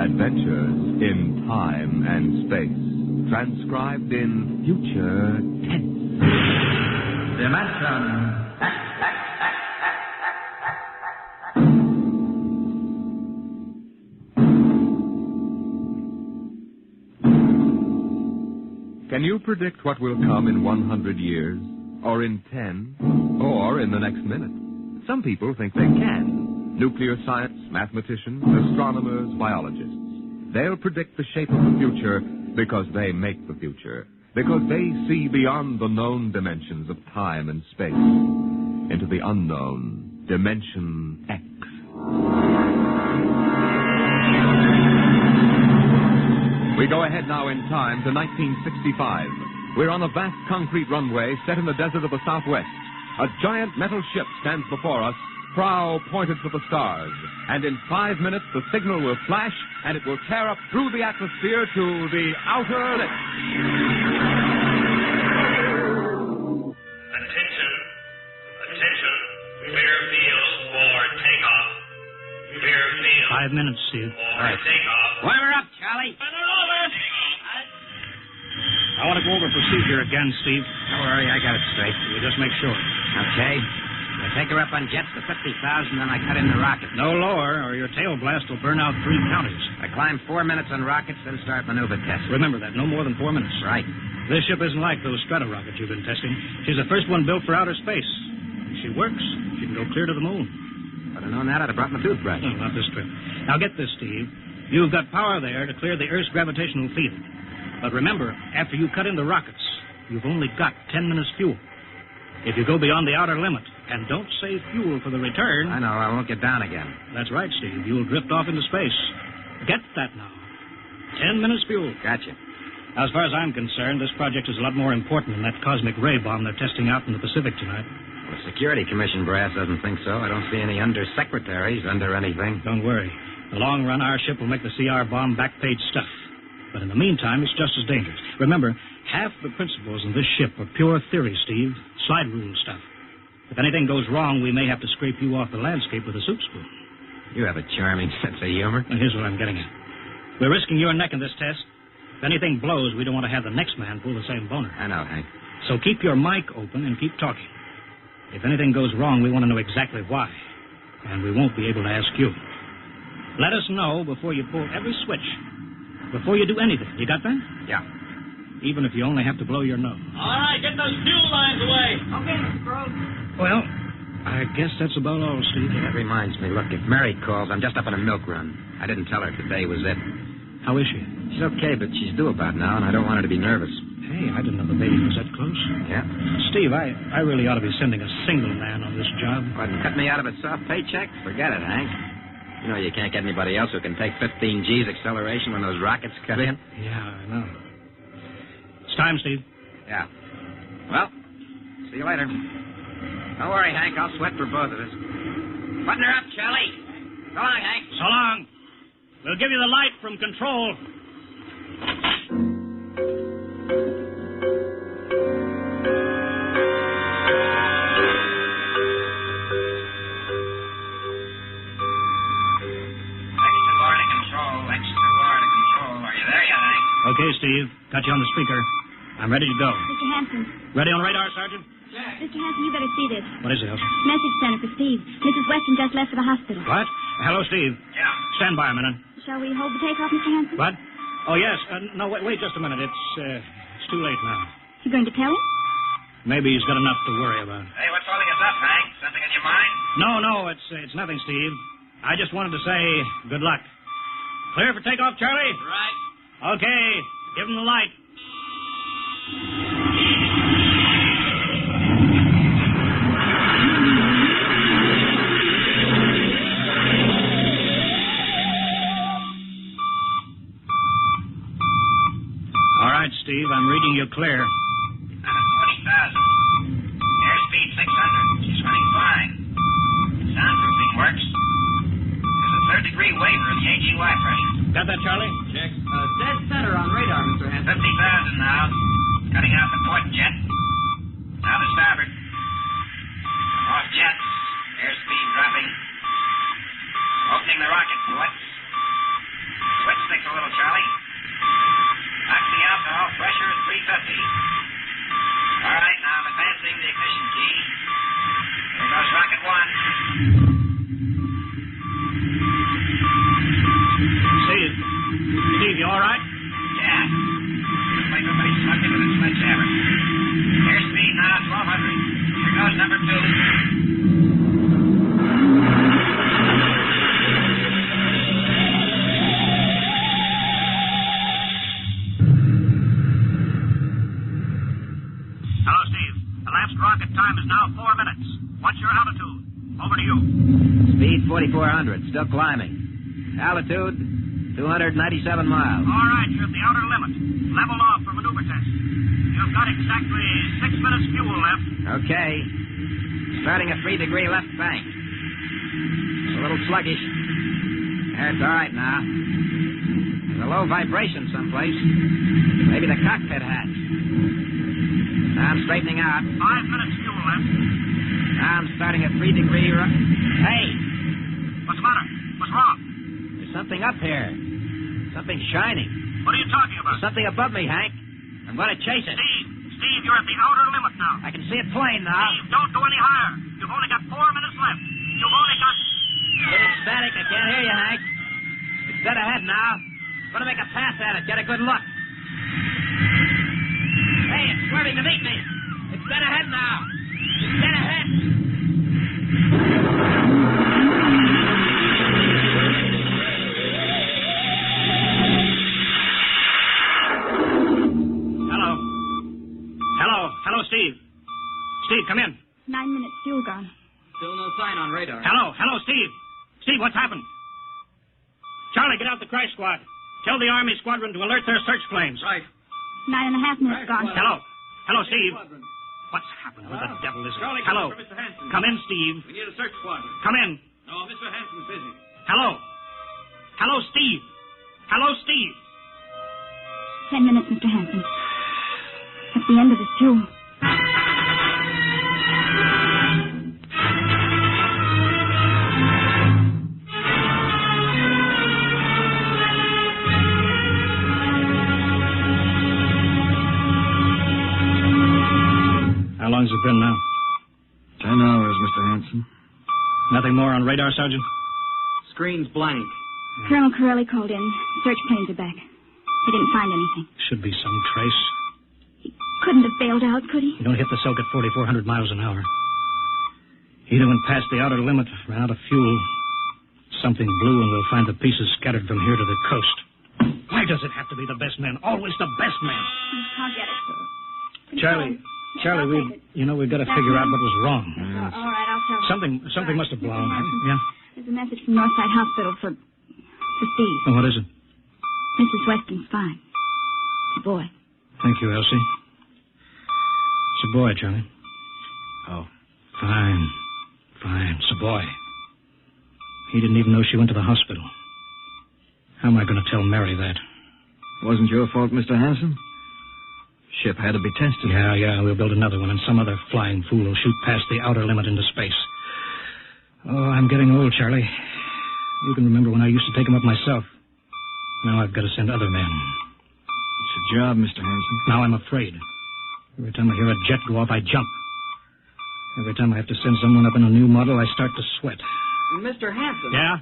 Adventures in Time and Space. Transcribed in future tense. Dimension. Can you predict what will come in 100 years? Or in 10? Or in the next minute? Some people think they can. Nuclear science, mathematicians, astronomers, biologists. They'll predict the shape of the future because they make the future. Because they see beyond the known dimensions of time and space into the unknown, Dimension X. We go ahead now in time to 1965. We're on a vast concrete runway set in the desert of the Southwest. A giant metal ship stands before us, prow pointed for the stars. And in 5 minutes, the signal will flash, and it will tear up through the atmosphere to the outer limits. Attention. Clear field for takeoff. Clear field. 5 minutes, Steve. For takeoff. Warm up, Charlie. I want to go over procedure again, Steve. Don't worry, I got it straight. We'll just make sure. Okay. I take her up on jets to 50,000, then I cut in the rocket. No lower, or your tail blast will burn out 3 counties. I climb 4 minutes on rockets, then start maneuver tests. Remember that, no more than 4 minutes. Right. This ship isn't like those strata rockets you've been testing. She's the first one built for outer space. If she works, she can go clear to the moon. If I'd have known that, I'd have brought my toothbrush. No, not this trip. Now get this, Steve. You've got power there to clear the Earth's gravitational field. But remember, after you cut in the rockets, you've only got 10 minutes fuel. If you go beyond the outer limit and don't save fuel for the return... I know, I won't get down again. That's right, Steve. You'll drift off into space. Get that now. 10 minutes fuel. Gotcha. As far as I'm concerned, this project is a lot more important than that cosmic ray bomb they're testing out in the Pacific tonight. The Security Commission brass doesn't think so. I don't see any undersecretaries under anything. Don't worry. In the long run, our ship will make the CR bomb back-page stuff. But in the meantime, it's just as dangerous. Remember, half the principles in this ship are pure theory, Steve. Slide rule stuff. If anything goes wrong, we may have to scrape you off the landscape with a soup spoon. You have a charming sense of humor. And here's what I'm getting at. We're risking your neck in this test. If anything blows, we don't want to have the next man pull the same boner. I know, Hank. So keep your mic open and keep talking. If anything goes wrong, we want to know exactly why. And we won't be able to ask you. Let us know before you pull every switch. Before you do anything. You got that? Yeah. Even if you only have to blow your nose. All right, get those fuel lines away. Okay, Mr. Groves. Well, I guess that's about all, Steve. That reminds me. Look, if Mary calls, I'm just up on a milk run. I didn't tell her today was it. How is she? She's okay, but she's due about now, and I don't want her to be nervous. Hey, I didn't know the baby was that close. Yeah? Steve, I really ought to be sending a single man on this job. What, cut me out of a soft paycheck? Forget it, Hank. You know you can't get anybody else who can take 15 G's acceleration when those rockets cut in. Yeah, I know. It's time, Steve. Yeah. Well, see you later. Don't worry, Hank. I'll sweat for both of us. Button her up, Charlie. So long, Hank. So long. We'll give you the light from control. Okay, Steve. Got you on the speaker. I'm ready to go. Mr. Hanson. Ready on radar, Sergeant? Mr. Hanson, you better see this. What is it, Elsa? Message center for Steve. Mrs. Weston just left for the hospital. What? Hello, Steve. Yeah. Stand by a minute. Shall we hold the takeoff, Mr. Hanson? What? Oh, yes. No, wait just a minute. It's too late now. You going to tell him? Maybe he's got enough to worry about. Hey, what's holding us up, Hank? Something on your mind? No, it's nothing, Steve. I just wanted to say good luck. Clear for takeoff, Charlie? Right. Okay. Give him the light. All right, Steve, I'm reading you clear. 40,000. Airspeed 600. She's running fine. Soundproofing works. There's a third-degree waiver in the AGY pressure. Got that, Charlie? Check. Dead center on radar, Mr. Hanson. 50,000 now. Cutting out the port jet. Now the starboard. Off jets. Airspeed dropping. Opening the rocket ports. Switch 4,400. Still climbing. Altitude, 297 miles. All right, you're at the outer limit. Level off for maneuver test. You've got exactly 6 minutes fuel left. Okay. Starting a 3-degree left bank. It's a little sluggish. That's all right now. There's a low vibration someplace. Maybe the cockpit hatch. Now I'm straightening out. 5 minutes fuel left. Now I'm starting a 3-degree Hey! What's the matter? What's wrong? There's something up here. Something shining. What are you talking about? There's something above me, Hank. I'm going to chase it. Steve, you're at the outer limit now. I can see it plain now. Steve, don't go any higher. You've only got 4 minutes left. You've only got... Getting static. I can't hear you, Hank. It's dead ahead now. I'm going to make a pass at it. Get a good look. Hey, it's swerving to meet me. It's dead ahead now. It's dead ahead. Hello, Steve. Steve, come in. 9 minutes fuel gone. Still no sign on radar. Hello, Steve. Steve, what's happened? Charlie, get out the crash squad. Tell the Army squadron to alert their search planes. Right. 9.5 minutes gone. Hello, Steve. What's happened? Where the devil is it? Charlie, Hello. for Mr. Hanson. Come in, Steve. We need a search squadron. Come in. No, Mr. Hanson's busy. Hello, Steve. Hello, Steve. 10 minutes, Mr. Hanson. That's the end of his fuel. How long's it been now? 10 hours, Mr. Hanson. Nothing more on radar, Sergeant? Screen's blank. Colonel Corelli called in. Search planes are back. He didn't find anything. Should be some trace. Couldn't have bailed out, could he? You don't hit the silk at 4,400 miles an hour. Either went past the outer limit, ran out of fuel. Something blew, and we'll find the pieces scattered from here to the coast. Why does it have to be the best men? Always the best men. I'll get it, sir. Charlie, I'll we've got to figure out what was wrong. All right, I'll tell you. Something must have blown. Yeah? There's a message from Northside Hospital for Steve. Oh, what is it? Mrs. Weston's fine. It's a boy. Thank you, Elsie. It's a boy, Charlie. Oh. Fine. It's a boy. He didn't even know she went to the hospital. How am I going to tell Mary that? Wasn't your fault, Mr. Hanson. Ship had to be tested. Yeah, we'll build another one, and some other flying fool will shoot past the outer limit into space. Oh, I'm getting old, Charlie. You can remember when I used to take them up myself. Now I've got to send other men. It's a job, Mr. Hanson. Now I'm afraid. Every time I hear a jet go off, I jump. Every time I have to send someone up in a new model, I start to sweat. Mr. Hanson. Yeah?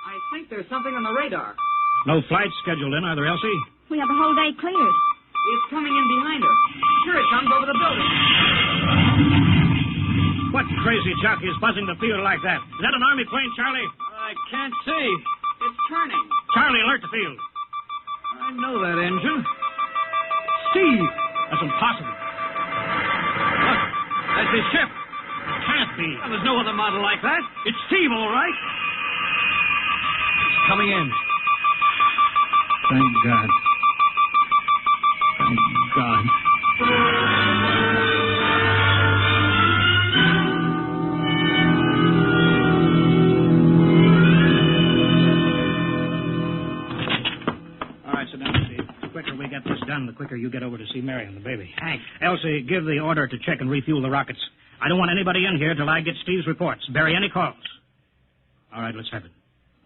I think there's something on the radar. No flight scheduled in, either, Elsie? We have the whole day cleared. It's coming in behind us. Here it comes over the building. What crazy jockey is buzzing the field like that? Is that an Army plane, Charlie? I can't see. It's turning. Charlie, alert the field. I know that engine. Steve. That's impossible. Look, that's his ship. It can't be. Well, there's no other model like that. It's Steve, all right. It's coming in. Thank God. Thank God. All right, sit down, Steve. The quicker we get this done, the quicker you get over to see Mary and the baby. Hank. Elsie, give the order to check and refuel the rockets. I don't want anybody in here till I get Steve's reports. Bury any calls. All right, let's have it.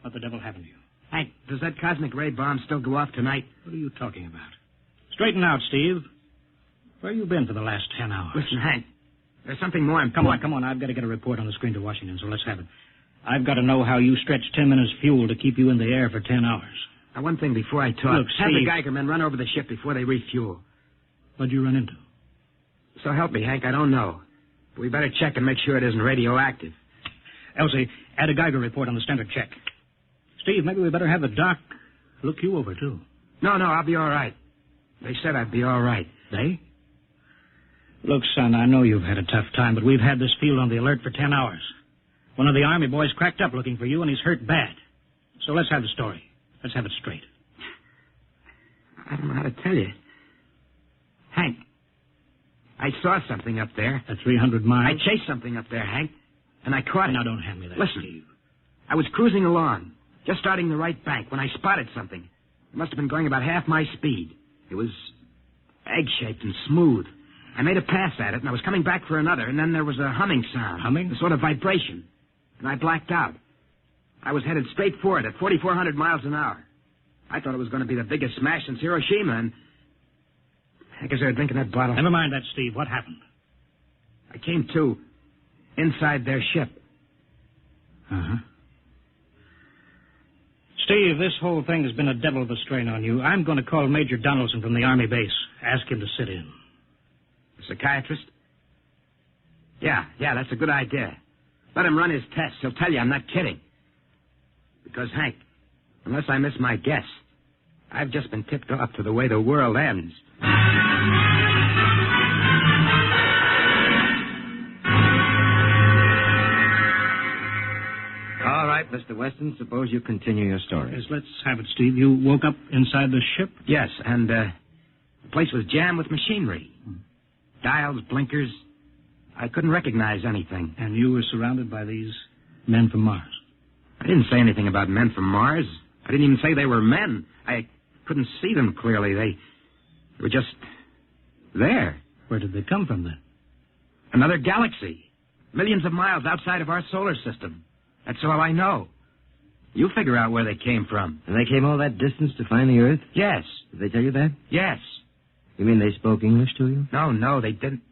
What the devil happened to you? Hank, does that cosmic ray bomb still go off tonight? What are you talking about? Straighten out, Steve. Where you been for the last 10 hours? Listen, Hank, there's something more important. Come on. I've got to get a report on the screen to Washington, so let's have it. I've got to know how you stretched 10 minutes fuel to keep you in the air for 10 hours. Now, one thing before I talk. Look, have Steve. the Geiger men run over the ship before they refuel. What'd you run into? So help me, Hank, I don't know. But we better check and make sure it isn't radioactive. Elsie, add a Geiger report on the standard check. Steve, maybe we better have the doc look you over, too. No, I'll be all right. They said I'd be all right. They? Look, son, I know you've had a tough time, but we've had this field on the alert for 10 hours. One of the Army boys cracked up looking for you, and he's hurt bad. So let's have the story. Let's have it straight. I don't know how to tell you. Hank, I saw something up there. At 300 miles? I chased something up there, Hank, and I caught it. Now, don't hand me that, Listen, Steve. I was cruising along, just starting the right bank, when I spotted something. It must have been going about half my speed. It was egg-shaped and smooth. I made a pass at it, and I was coming back for another, and then there was a humming sound. Humming? A sort of vibration. And I blacked out. I was headed straight for it at 4,400 miles an hour. I thought it was going to be the biggest smash since Hiroshima, and I guess they were drinking that bottle. Never mind that, Steve. What happened? I came to inside their ship. Uh-huh. Steve, this whole thing has been a devil of a strain on you. I'm going to call Major Donaldson from the Army base. Ask him to sit in. The psychiatrist? Yeah, that's a good idea. Let him run his tests. He'll tell you I'm not kidding. Because, Hank, unless I miss my guess, I've just been tipped off to the way the world ends. All right, Mr. Weston, suppose you continue your story. Yes, let's have it, Steve. You woke up inside the ship? Yes, and the place was jammed with machinery. Dials, blinkers. I couldn't recognize anything. And you were surrounded by these men from Mars? I didn't say anything about men from Mars. I didn't even say they were men. I couldn't see them clearly. They were just there. Where did they come from, then? Another galaxy. Millions of miles outside of our solar system. That's all I know. You figure out where they came from. And they came all that distance to find the Earth? Yes. Did they tell you that? Yes. You mean they spoke English to you? No, they didn't.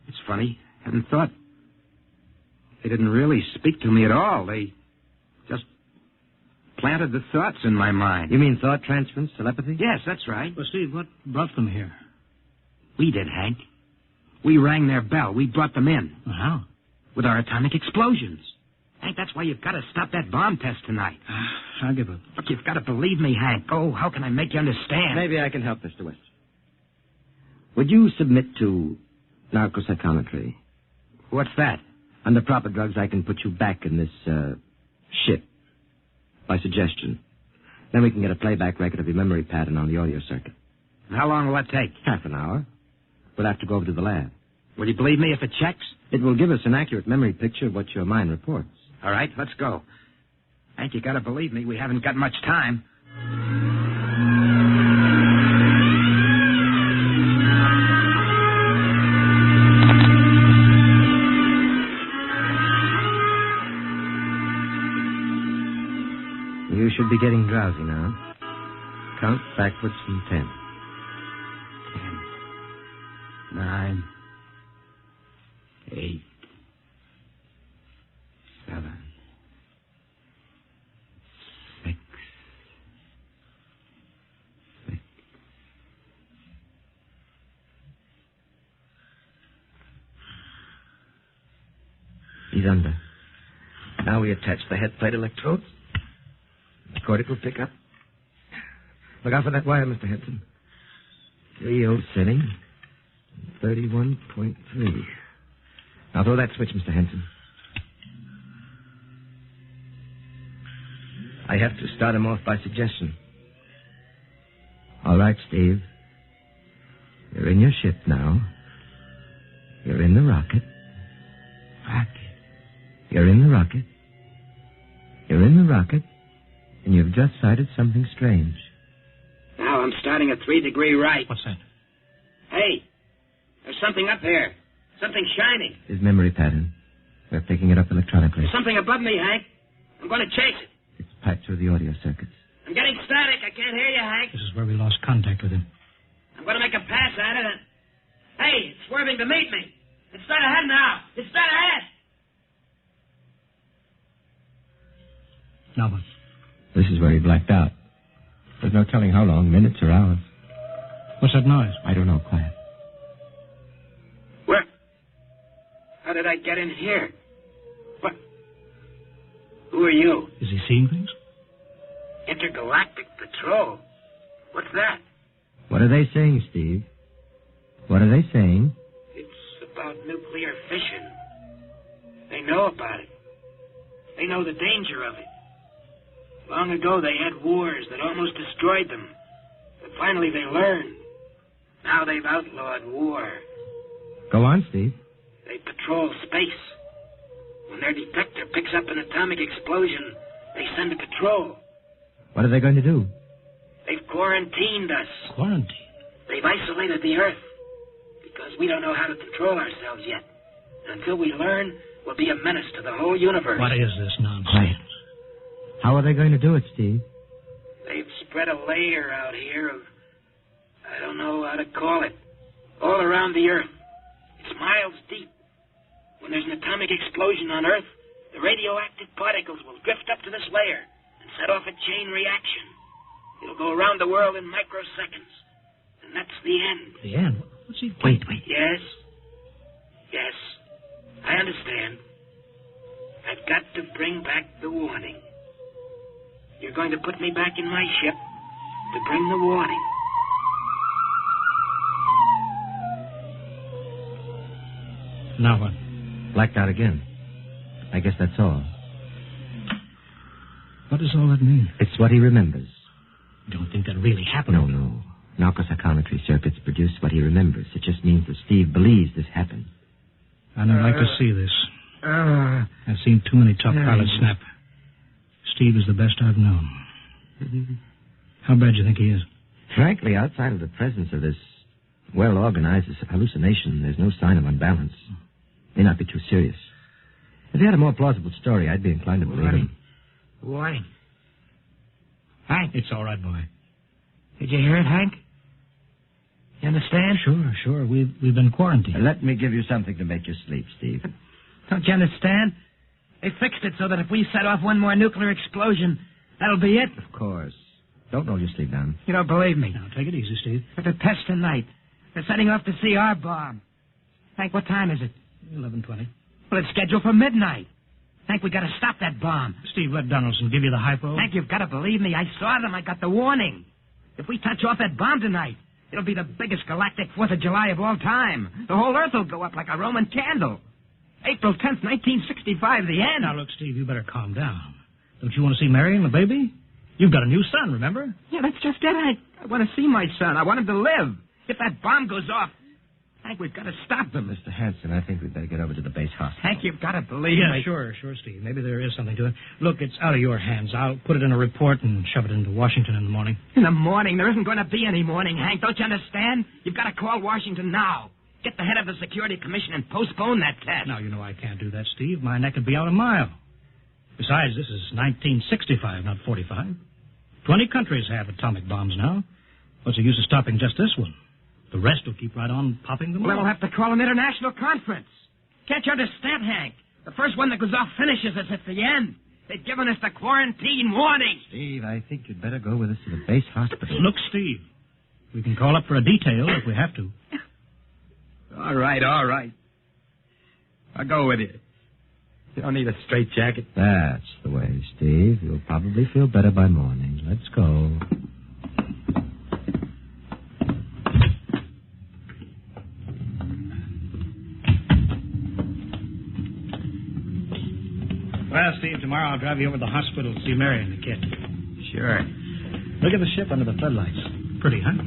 It's funny. I hadn't thought. They didn't really speak to me at all. They just planted the thoughts in my mind. You mean thought transference, telepathy? Yes, that's right. Well, Steve, what brought them here? We did, Hank. We rang their bell. We brought them in. Well, how? With our atomic explosions. Hank, that's why you've got to stop that bomb test tonight. I'll give up. Look, you've got to believe me, Hank. Oh, how can I make you understand? Maybe I can help, Mr. Weston. Would you submit to narcopsychometry? What's that? Under proper drugs, I can put you back in this, ship. By suggestion. Then we can get a playback record of your memory pattern on the audio circuit. And how long will that take? Half an hour. We'll have to go over to the lab. Will you believe me if it checks? It will give us an accurate memory picture of what your mind reports. All right, let's go. Hank, you got to believe me. We haven't got much time. You should be getting drowsy now. Count backwards from 10. 10, 9, 8, 7, 6, 6. He's under. Now we attach the head plate electrodes. The cortical pickup. Look out for that wire, Mr. Henson. 3-0 setting. 31.3. Now throw that switch, Mr. Henson. I have to start him off by suggestion. All right, Steve. You're in your ship now. You're in the rocket. You're in the rocket. You're in the rocket. And you've just sighted something strange. Now I'm starting at 3-degree right. What's that? Hey, there's something up here. Something shining. His memory pattern. We're picking it up electronically. There's something above me, Hank. I'm going to chase it. It's piped through the audio circuits. I'm getting static. I can't hear you, Hank. This is where we lost contact with him. I'm going to make a pass at it and... Hey, it's swerving to meet me. It's dead ahead now. It's dead ahead. Now what? This is where he blacked out. There's no telling how long, minutes or hours. What's that noise? I don't know, quiet. Where? How did I get in here? What? Who are you? Is he seeing things? Intergalactic Patrol. What's that? What are they saying, Steve? What are they saying? It's about nuclear fission. They know about it. They know the danger of it. Long ago, they had wars that almost destroyed them. But finally, they learned. Now they've outlawed war. Go on, Steve. They patrol space. When their detector picks up an atomic explosion, they send a patrol. What are they going to do? They've quarantined us. Quarantine? They've isolated the Earth. Because we don't know how to control ourselves yet. And until we learn, we'll be a menace to the whole universe. What is this nonsense? Quiet. How are they going to do it, Steve? They've spread a layer out here of... I don't know how to call it. All around the Earth. It's miles deep. When there's an atomic explosion on Earth, the radioactive particles will drift up to this layer and set off a chain reaction. It'll go around the world in microseconds. And that's the end. The end? What's he... Wait. Yes. Yes. I understand. I've got to bring back the warning. You're going to put me back in my ship to bring the warning. Now what? Blacked out again. I guess that's all. What does all that mean? It's what he remembers. You don't think that really happened? No. Narcopsychometry, sir. It's produced what he remembers. It just means that Steve believes this happened. I don't like to see this. I've seen too many top pilots snap. Steve is the best I've known. How bad do you think he is? Frankly, outside of the presence of this well-organized hallucination, there's no sign of unbalance. May not be too serious. If he had a more plausible story, I'd be inclined to believe him. Warning. Hank. It's all right, boy. Did you hear it, Hank? You understand? Sure. We've been quarantined. Let me give you something to make you sleep, Steve. Don't you understand? They fixed it so that if we set off one more nuclear explosion, that'll be it. Of course. Don't roll your sleep down. You don't believe me. Now, take it easy, Steve. But the test tonight. They're setting off the CR bomb. Hank, what time is it? 11:20. Well, it's scheduled for midnight. Hank, we gotta stop that bomb. Steve, let Donaldson give you the hypo. Hank, you've gotta believe me. I saw them. I got the warning. If we touch off that bomb tonight, it'll be the biggest galactic 4th of July of all time. The whole Earth will go up like a Roman candle. April 10th, 1965, the end. Now, look, Steve, you better calm down. Don't you want to see Mary and the baby? You've got a new son, remember? Yeah, that's just it, Hank. I want to see my son. I want him to live. If that bomb goes off, Hank, we've got to stop them. Mr. Hanson, I think we'd better get over to the base hospital. Hank, you've got to believe me. Sure, Steve. Maybe there is something to it. Look, it's out of your hands. I'll put it in a report and shove it into Washington in the morning. In the morning? There isn't going to be any morning, Hank. Don't you understand? You've got to call Washington now. Get the head of the Security Commission and postpone that test. Now, you know I can't do that, Steve. My neck would be out a mile. Besides, this is 1965, not 45. 20 countries have atomic bombs now. What's the use of stopping just this one? The rest will keep right on popping them Well, off. we'll have to call an international conference. Can't you understand, Hank? The first one that goes off finishes us at the end. They've given us the quarantine warning. Steve, I think you'd better go with us to the base hospital. Look, Steve, we can call up for a detail if we have to. All right. I'll go with you. You don't need a straitjacket. That's the way, Steve. You'll probably feel better by morning. Let's go. Well, Steve, tomorrow I'll drive you over to the hospital to see Mary and the kid. Sure. Look at the ship under the floodlights. Pretty, huh?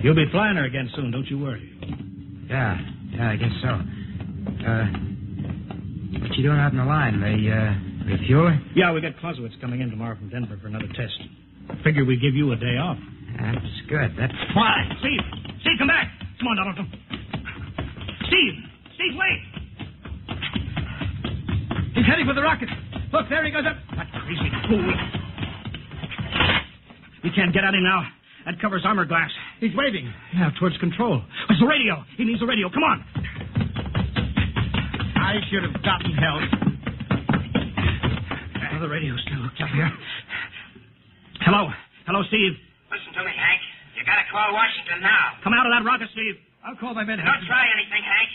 You'll be flying her again soon, don't you worry. Yeah, I guess so. What you doing out in the line? They refuel her? Yeah, we got Clausewitz coming in tomorrow from Denver for another test. Figure we'd give you a day off. That's good. That's... Why? Steve, come back. Come on, Donaldson. Steve, wait. He's heading for the rocket. Look, there he goes up. That crazy fool. We can't get at him now. That covers armor glass. He's waving. Yeah, towards control. Where's the radio? He needs the radio. Come on. I should have gotten help. The radio's still hooked up here. Hello, Steve. Listen to me, Hank. You gotta call Washington now. Come out of that rocket, Steve. I'll call my men. Don't try anything, Hank.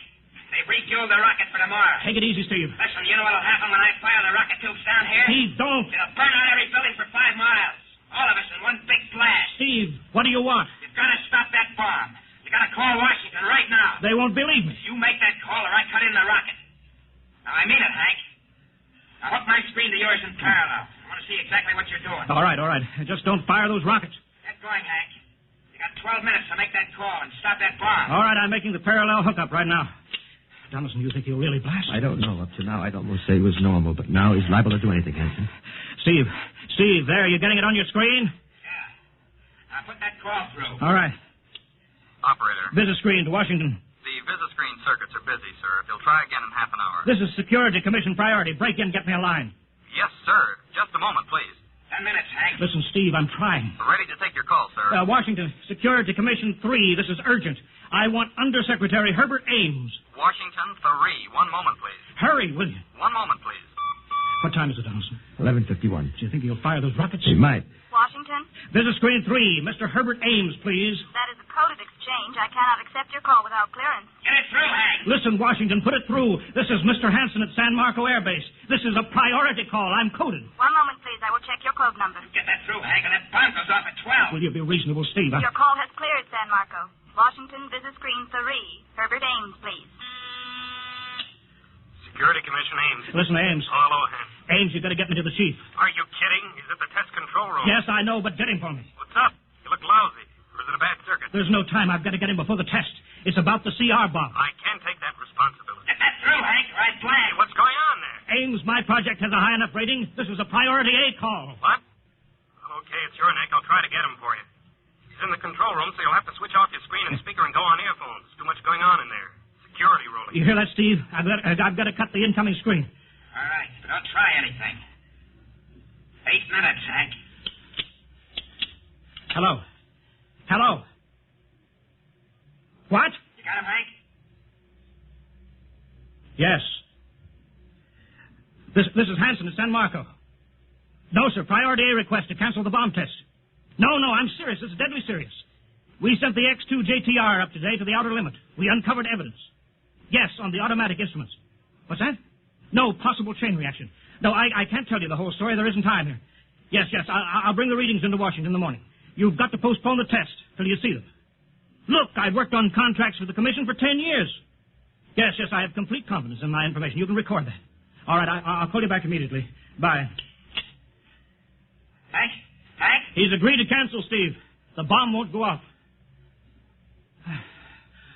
They've refueled the rocket for tomorrow. Take it easy, Steve. Listen, you know what'll happen when I fire the rocket tubes down here? Steve, don't. It'll burn out every building for 5 miles. All of us in one big blast. Steve, what do you want? You've got to stop that bomb. You got to call Washington right now. They won't believe me. You make that call or I cut in the rocket. Now, I mean it, Hank. Now, hook my my screen to yours in parallel. I want to see exactly what you're doing. All right. Just don't fire those rockets. Get going, Hank. You got 12 minutes to make that call and stop that bomb. All right, I'm making the parallel hookup right now. Donaldson, you think he'll really blast? I don't know. Up to now, I'd almost say he was normal, but now he's liable to do anything, Hanson. Steve, there, you getting it on your screen? Yeah. Now put that call through. All right. Operator, Visit screen to Washington. the Visiscreen circuits are busy, sir. If you'll try again in half an hour. This is Security Commission priority. Break in, get me a line. Yes, sir. Just a moment, please. 10 minutes, Hank. Listen, Steve, I'm trying. Ready to take your call, sir. Washington, Security Commission 3. This is urgent. I want Undersecretary Herbert Ames. Washington 3. 1 moment, please. Hurry, will you? 1 moment, please. What time is it, Donaldson? 11:51. Do you think he'll fire those rockets? He might. Washington, Visit screen 3. Mr. Herbert Ames, please. that is a coded exchange. I cannot accept your call without clearance. Get it through, Hank. Listen, Washington, put it through. This is Mr. Hanson at San Marco Air Base. This is a priority call. I'm coded. 1 moment, please. I will check your code number. Get that through, Hank, and that bomb goes off at 12. Will you be reasonable, Steve? Your call has cleared, San Marco. Washington, visit screen 3. Herbert Ames, please. Security Commission Ames. Listen, Ames. Hello, Hank. Ames, you got to get me to the chief. Are you kidding? He's at the test control room. Yes, I know, but get him for me. What's up? You look lousy. Or is it a bad circuit? There's no time. I've got to get him before the test. It's about the CR bomb. I can't take that responsibility. Get that through, Hank, or I blank. Hey, what's going on there? Ames, my project has a high enough rating. This is a priority A call. What? Okay, it's your neck. I'll try to get him for you. He's in the control room, so you'll have to switch off your screen and speaker and go on earphones. Too much going on in there. Security ruling. You hear that, Steve? I've got to cut the incoming screen. All right, but don't try anything. 8 minutes, Hank. Hello? What? You got him, Hank? Yes. This is Hanson at San Marco. No, sir. Priority A request to cancel the bomb test. No, I'm serious. This is deadly serious. We sent the X-2 JTR up today to the outer limit. We uncovered evidence. Yes, on the automatic instruments. What's that? No, possible chain reaction. No, I can't tell you the whole story. There isn't time here. Yes, I'll bring the readings into Washington in the morning. You've got to postpone the test till you see them. Look, I've worked on contracts for the Commission for 10 years. Yes, I have complete confidence in my information. You can record that. All right, I'll call you back immediately. Bye. Hank? He's agreed to cancel, Steve. The bomb won't go off.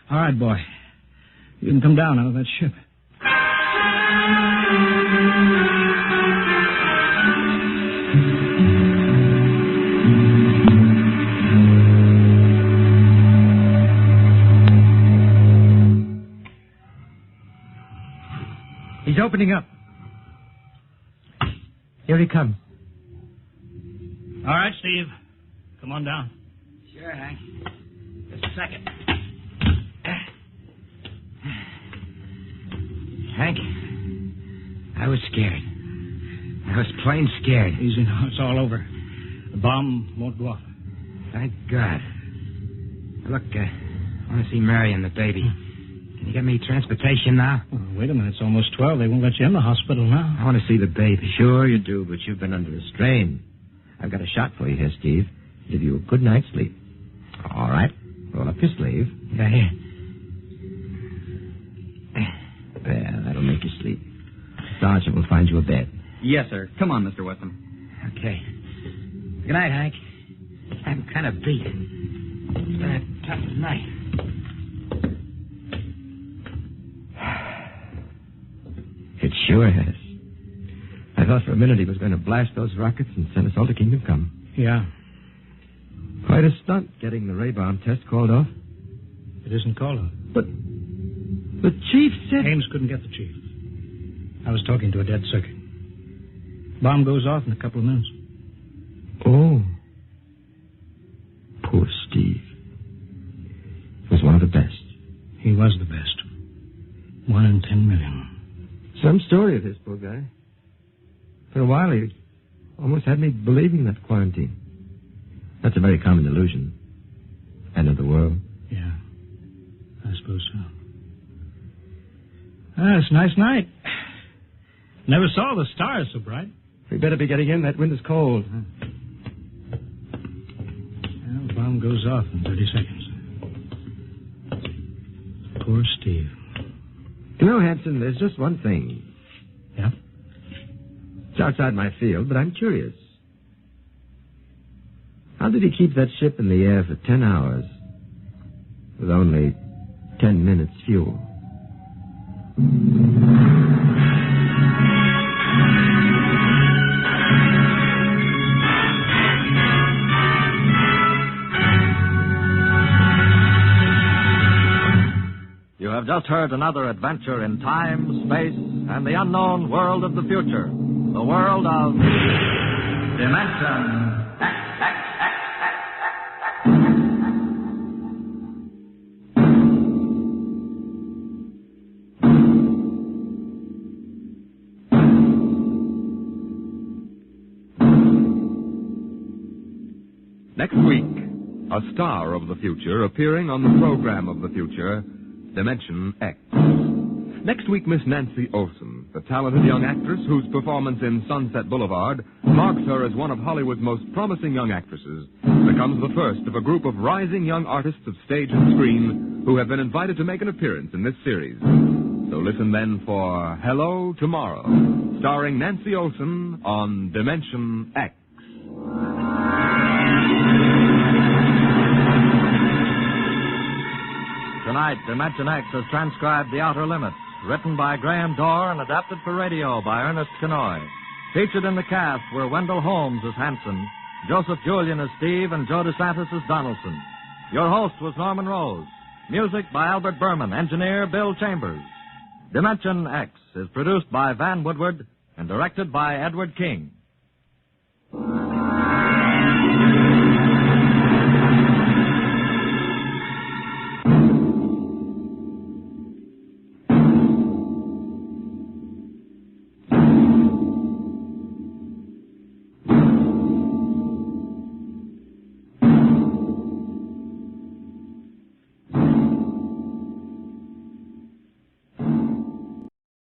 All right, boy. You can come down out of that ship. He's opening up. Here he comes. All right, Steve. Come on down. Sure, Hank. Just a second. Hank, I was scared. I was plain scared. Easy now. It's all over. The bomb won't go off. Thank God. Look, I want to see Mary and the baby. Can you get me transportation now? Oh, wait a minute. It's almost 12. They won't let you in the hospital now. I want to see the baby. Sure you do, but you've been under a strain. I've got a shot for you here, Steve. Give you a good night's sleep. All right. Roll up your sleeve. Yeah, here. There, that'll make you sleep. Sergeant will find you a bed. Yes, sir. Come on, Mr. Weston. Okay. Good night, Hank. I'm kind of beat. It's been a tough night. It sure has. I thought for a minute he was going to blast those rockets and send us all to Kingdom Come. Yeah. Quite a stunt getting the ray bomb test called off. It isn't called off. But the chief said... Ames couldn't get the chief. I was talking to a dead circuit. Bomb goes off in a couple of minutes. Oh. Poor Steve. He was one of the best. He was the best. 1 in 10 million. Some story of his, poor guy. For a while, he almost had me believing that quarantine. That's a very common illusion. End of the world. Yeah, I suppose so. It's a nice night. Never saw the stars so bright. We better be getting in. That wind is cold. Well, the bomb goes off in 30 seconds. Poor Steve. You know, Hanson, there's just one thing. Yeah? It's outside my field, but I'm curious. How did he keep that ship in the air for 10 hours with only 10 minutes fuel? You have just heard another adventure in time, space, and the unknown world of the future. The world of Dimension X. Next week, a star of the future appearing on the program of the future, Dimension X. Next week, Miss Nancy Olson, the talented young actress whose performance in Sunset Boulevard marks her as one of Hollywood's most promising young actresses, becomes the first of a group of rising young artists of stage and screen who have been invited to make an appearance in this series. So listen then for Hello Tomorrow, starring Nancy Olson on Dimension X. Tonight, Dimension X has transcribed The Outer Limits, written by Graham Dorr and adapted for radio by Ernest Kenoy. Featured in the cast were Wendell Holmes as Hanson, Joseph Julian as Steve, and Joe DeSantis as Donaldson. Your host was Norman Rose. Music by Albert Berman, engineer Bill Chambers. Dimension X is produced by Van Woodward and directed by Edward King.